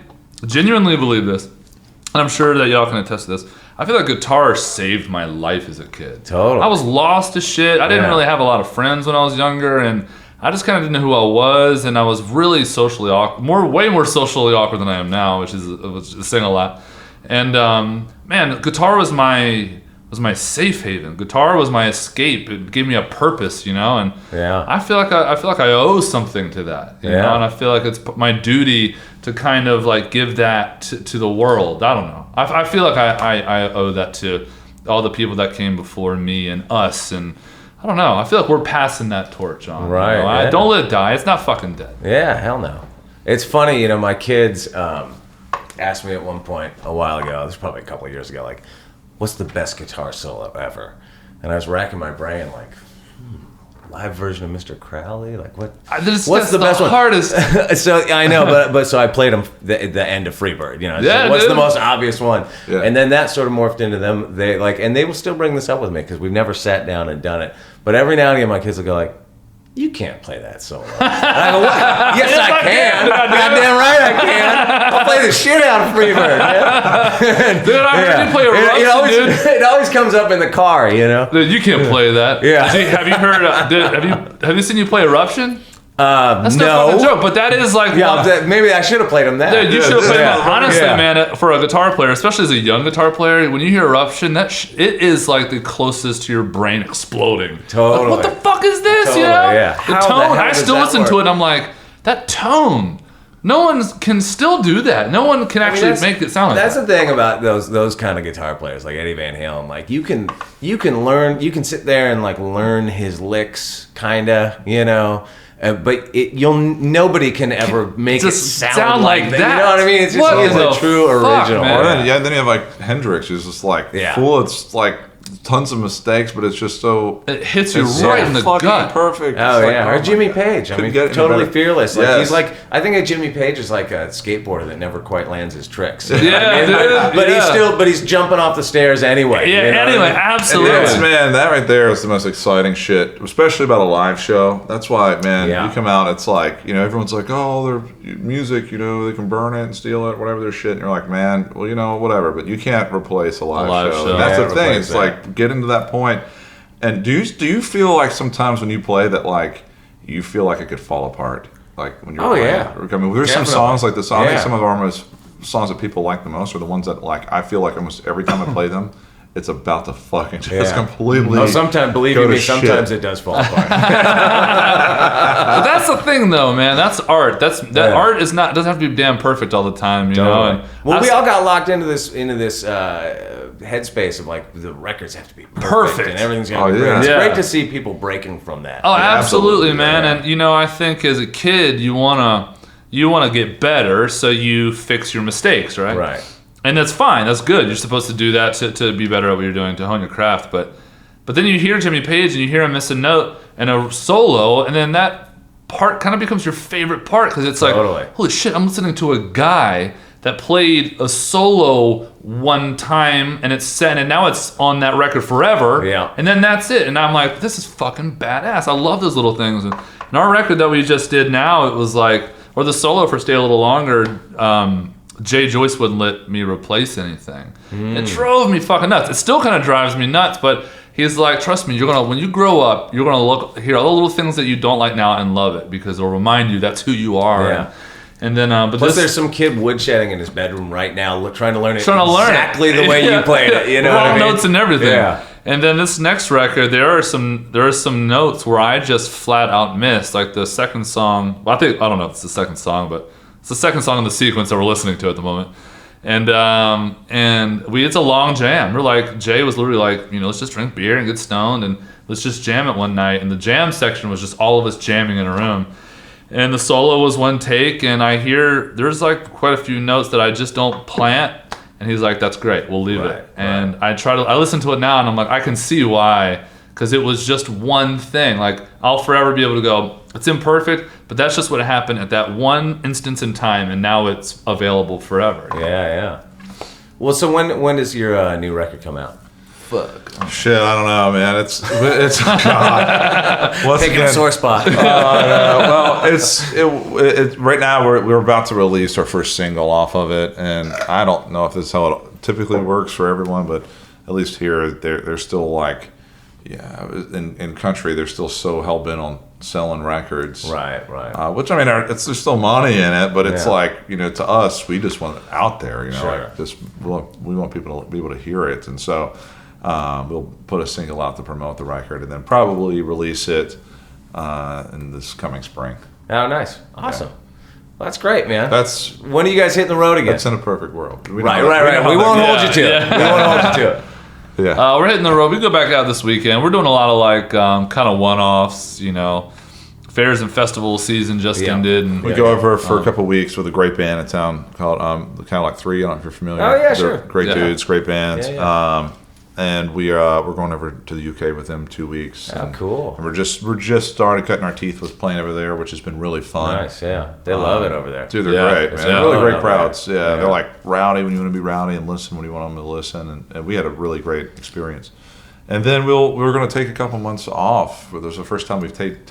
genuinely believe this. And I'm sure that y'all can attest to this. I feel like guitar saved my life as a kid. Totally. I was lost as shit. I didn't really have a lot of friends when I was younger, and I just kind of didn't know who I was, and I was really socially awkward, way more socially awkward than I am now, which is saying a lot. And man, guitar was my safe haven. Guitar was my escape. It gave me a purpose, and I feel like I owe something to that, you know, and I feel like it's my duty to kind of like give that to the world. I don't know. I feel like I owe that to all the people that came before me and us, and I don't know. I feel like we're passing that torch on. Right. Don't let it die. It's not fucking dead. Yeah, hell no. It's funny, my kids asked me at one point a while ago, this was probably a couple of years ago, like, what's the best guitar solo ever? And I was racking my brain, like, live version of Mr. Crowley? Like, what? What's the best one? Hardest. So I know, but so I played them the end of Freebird. So what's the most obvious one? Yeah. And then that sort of morphed into them. And they will still bring this up with me because we've never sat down and done it. But every now and again, my kids will go like, "You can't play that solo." And I go, "What? Yes, I can. Goddamn right I can. I'll play the shit out of Freebird." Man. Dude, I heard you play Eruption, dude. It always comes up in the car, Dude, you can't play that. Yeah. Have you heard? Have you seen you play Eruption? That's no fucking joke, but that is like. Yeah, maybe I should have played him that. Dude, you should have played that. Honestly, Yeah. man, for a guitar player, especially as a young guitar player, when you hear Eruption, it is like the closest to your brain exploding. Totally. Like, what the fuck is this? Totally, yeah. The How the tone. hell I does still that listen to work? it. And I'm like, that tone. No one can still do that. No one can actually make it sound like that's that. the thing about those kind of guitar players like Eddie Van Halen. Like you can learn, you can sit there and like learn his licks, kinda, but nobody can ever make it Just sound like that. that. You know what I mean? It's just What he's the a true fuck, original. man? Or then you have like Hendrix, who's just like full. It's like tons of mistakes, but it's just so It hits you it's right so in the fucking gut. perfect. Oh It's like, yeah, or my Jimmy God. Page. I Couldn't mean, get any totally better. fearless. Like Yes. he's like, I think Jimmy Page is like a skateboarder that never quite lands his tricks. Yeah, but dude, he's jumping off the stairs anyway. Yeah, you know what I anyway, mean? absolutely. Yes, man, that right there is the most exciting shit, especially about a live show. That's why, man, Yeah. you come out, it's like, everyone's like, oh, their music, they can burn it and steal it, whatever their shit. And you're like, man, well, whatever, but you can't replace a live show. And that's Yeah, the thing. replace It's that. like, getting to that point. And do you feel like sometimes when you play that, like, you feel like it could fall apart? Like, when you're playing? Yeah. I mean, there's some Definitely. songs like this. I think Yeah. some of our most songs that people like the most are the ones that, like, I feel like almost every time I play them, it's about to fucking just completely. Oh, sometimes, believe go you to me, sometimes shit. it does fall apart. But that's the thing, though, man. That's art. Art is not doesn't have to be damn perfect all the time, you know. And Well, we all got locked into this headspace of like the records have to be perfect. And everything's got to be Oh, great. yeah. It's Yeah. great to see people breaking from that. Oh, absolutely, absolutely, man. yeah. And I think as a kid, you wanna get better, so you fix your mistakes, right? Right. And that's fine. That's good. You're supposed to do that to be better at what you're doing, to hone your craft. But then you hear Jimmy Page and you hear him miss a note and a solo, and then that part kind of becomes your favorite part because it's like, Totally. holy shit, I'm listening to a guy that played a solo one time and it's set and now it's on that record forever. Yeah. And then that's it. And I'm like, this is fucking badass. I love those little things. And our record that we just did now, it was like, or the solo for Stay a Little Longer, Jay Joyce wouldn't let me replace anything. It drove me fucking nuts. It still kind of drives me nuts, but he's like, trust me, when you grow up, you're gonna hear all the little things that you don't like now and love it because it'll remind you that's who you are. Yeah. And then, but Plus, there's some kid woodshedding in his bedroom right now, trying to learn it Trying to learn exactly the way you played it. You know what I mean? notes and everything. Yeah. And then this next record, there are some notes where I just flat out missed. Like the second song, I don't know if it's the second song, but it's the second song in the sequence that we're listening to at the moment. And it's a long jam. We're like, Jay was literally like, let's just drink beer and get stoned and let's just jam it one night. And the jam section was just all of us jamming in a room. And the solo was one take, and I hear there's like quite a few notes that I just don't plant. And he's like, "That's great, we'll leave it." And I listen to it now, and I'm like, I can see why, because it was just one thing. Like I'll forever be able to go, it's imperfect, but that's just what happened at that one instance in time, and now it's available forever. Yeah. Well, so when does your new record come out? Fuck. Shit, I don't know, man. It's God. Once Taking a sore spot. Well, it's right now we're about to release our first single off of it, and I don't know if this is how it typically works for everyone, but at least here they're still like, in country they're still so hell bent on selling records, Right. Which I mean, there's still money in it, but it's like to us, we just want it out there, Sure. like just we want people to be able to hear it, and so. We'll put a single out to promote the record and then probably release it in this coming spring. Oh, nice. Awesome. Well, that's great, man. That's when are you guys hitting the road again? That's in a perfect world. Right. We won't hold you to it. We won't hold you to it. Yeah. We're hitting the road. We go back out this weekend. We're doing a lot of like kind of one-offs, fairs and festival season just ended. And We go over for a couple of weeks with a great band in town called kind of like Three. I don't know if you're familiar. Oh, yeah, They're sure. Great dudes, great bands. Yeah. And we're going over to the UK with them 2 weeks. Oh, cool. And we're just started cutting our teeth with playing over there, which has been really fun. Nice, yeah. They love it over there. Dude, they're great, man. Yeah. Really great Yeah. crowds. Yeah, they're like rowdy when you want to be rowdy and listen when you want them to listen. And we had a really great experience. And then we're going to take a couple months off. This is the first time we've taken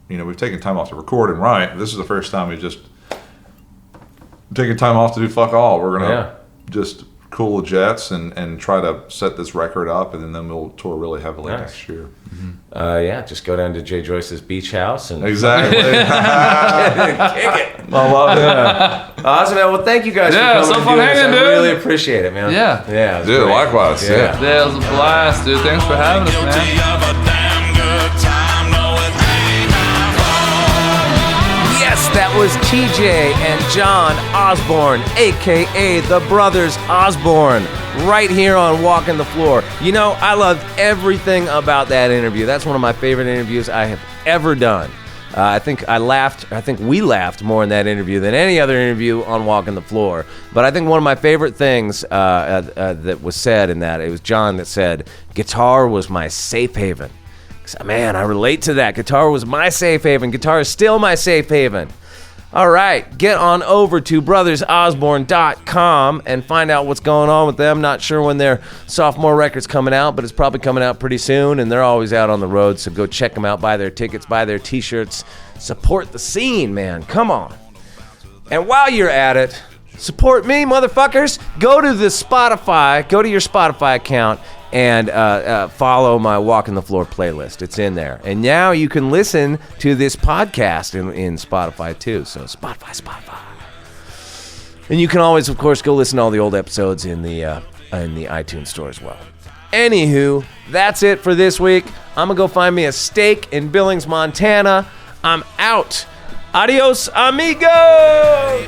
we've taken time off to record and write. This is the first time we've just taken time off to do fuck all. We're going to just cool the jets and try to set this record up, and then we'll tour really heavily next year. Just go down to Jay Joyce's beach house and Exactly. kick it. I love it. Awesome, man. Well, thank you guys for Yeah, coming so and fun doing this. hanging, I dude. really appreciate it, man. Yeah. it was Dude, great. likewise. Yeah. Yeah, it was a blast, dude. Thanks for having us, man. Of a damn good time, no, it ain't my fault. Yes, that was TJ and John Osborne, a.k.a. the Brothers Osborne, right here on Walking the Floor. I loved everything about that interview. That's one of my favorite interviews I have ever done. I think we laughed more in that interview than any other interview on Walking the Floor. But I think one of my favorite things that was said in that, it was John that said, guitar was my safe haven. Man, I relate to that. Guitar was my safe haven. Guitar is still my safe haven. All right, get on over to brothersosborne.com and find out what's going on with them. Not sure when their sophomore record's coming out, but it's probably coming out pretty soon, and they're always out on the road, so go check them out, buy their tickets, buy their t-shirts. Support the scene, man. Come on. And while you're at it, support me, motherfuckers. Go to your Spotify account and follow my Walking the Floor playlist. It's in there. And now you can listen to this podcast in Spotify too. So Spotify. And you can always, of course, go listen to all the old episodes in the iTunes store as well. Anywho, that's it for this week. I'm going to go find me a steak in Billings, Montana. I'm out. Adios, amigos!